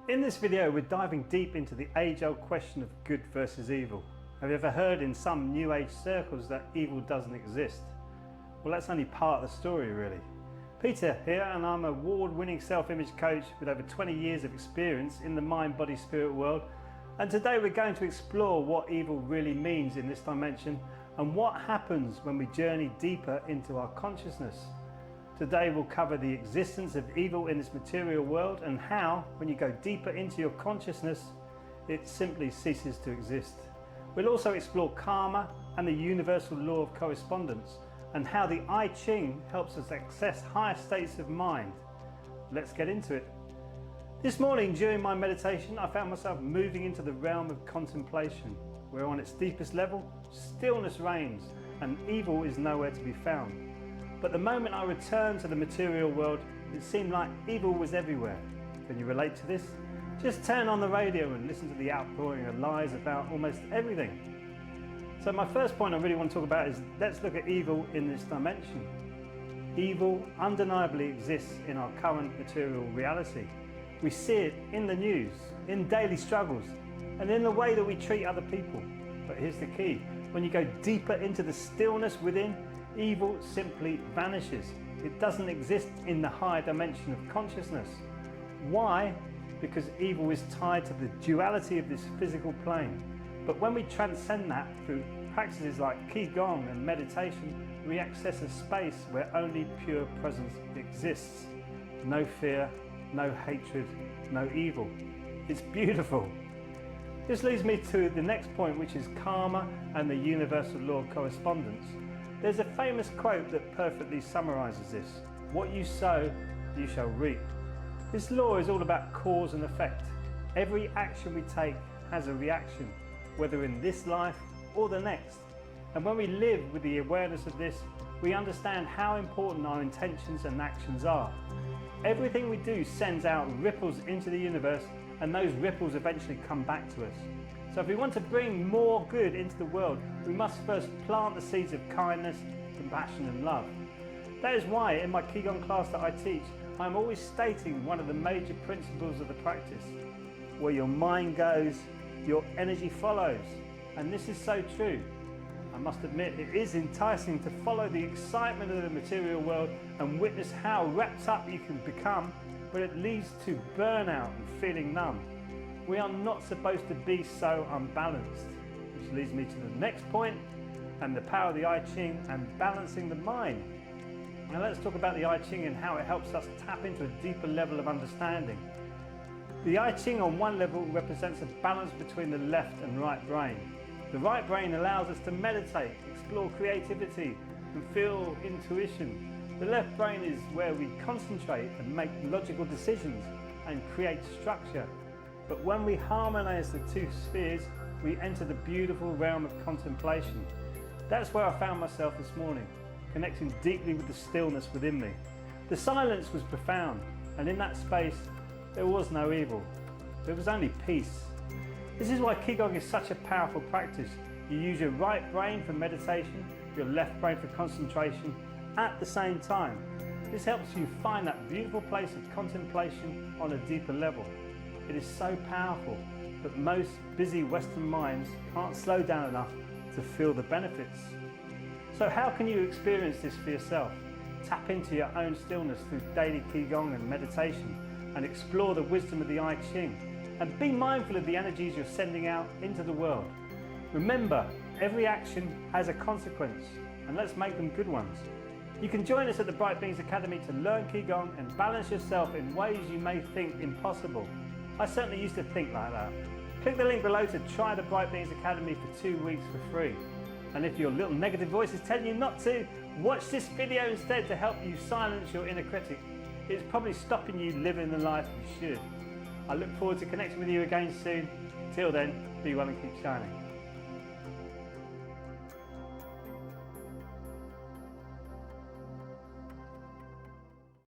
In this video, we're diving deep into the age-old question of good versus evil. Have you ever heard in some New Age circles that evil doesn't exist? Well, that's only part of the story, really. Peter here, and I'm an award-winning self-image coach with over 20 years of experience in the mind, body, spirit world. And today we're going to explore what evil really means in this dimension and what happens when we journey deeper into our consciousness. Today we'll cover the existence of evil in this material world and how, when you go deeper into your consciousness, it simply ceases to exist. We'll also explore karma and the universal law of correspondence and how the I Ching helps us access higher states of mind. Let's get into it. This morning during my meditation, I found myself moving into the realm of contemplation, where on its deepest level, stillness reigns and evil is nowhere to be found. But the moment I returned to the material world, it seemed like evil was everywhere. Can you relate to this? Just turn on the radio and listen to the outpouring of lies about almost everything. So my first point I really want to talk about is let's look at evil in this dimension. Evil undeniably exists in our current material reality. We see it in the news, in daily struggles, and in the way that we treat other people. But here's the key. When you go deeper into the stillness within, evil simply vanishes. It doesn't exist in the higher dimension of consciousness. Why? Because evil is tied to the duality of this physical plane. But when we transcend that through practices like Qigong and meditation, we access a space where only pure presence exists. No fear, no hatred, no evil. It's beautiful. This leads me to the next point, which is karma and the universal law of correspondence. There's a famous quote that perfectly summarizes this. What you sow, you shall reap. This law is all about cause and effect. Every action we take has a reaction, whether in this life or the next. And when we live with the awareness of this, we understand how important our intentions and actions are. Everything we do sends out ripples into the universe, and those ripples eventually come back to us. So if we want to bring more good into the world, we must first plant the seeds of kindness, compassion and love. That is why in my Qigong class that I teach, I'm always stating one of the major principles of the practice. Where your mind goes, your energy follows. And this is so true. I must admit, it is enticing to follow the excitement of the material world and witness how wrapped up you can become, but it leads to burnout and feeling numb. We are not supposed to be so unbalanced, which leads me to the next point, and the power of the I Ching and balancing the mind. Now let's talk about the I Ching and how it helps us tap into a deeper level of understanding. The I Ching on one level represents a balance between the left and right brain. The right brain allows us to meditate, explore creativity and feel intuition. The left brain is where we concentrate and make logical decisions and create structure. But when we harmonize the two spheres, we enter the beautiful realm of contemplation. That's where I found myself this morning, connecting deeply with the stillness within me. The silence was profound, and in that space, there was no evil. There was only peace. This is why Qigong is such a powerful practice. You use your right brain for meditation, your left brain for concentration at the same time. This helps you find that beautiful place of contemplation on a deeper level. It is so powerful, but most busy Western minds can't slow down enough to feel the benefits. So how can you experience this for yourself? Tap into your own stillness through daily Qigong and meditation and explore the wisdom of the I Ching. And be mindful of the energies you're sending out into the world. Remember, every action has a consequence, and let's make them good ones. You can join us at the Bright Beings Academy to learn Qigong and balance yourself in ways you may think impossible. I certainly used to think like that. Click the link below to try the Bright Beings Academy for 2 weeks for free. And if your little negative voice is telling you not to, watch this video instead to help you silence your inner critic. It's probably stopping you living the life you should. I look forward to connecting with you again soon. Till then, be well and keep shining.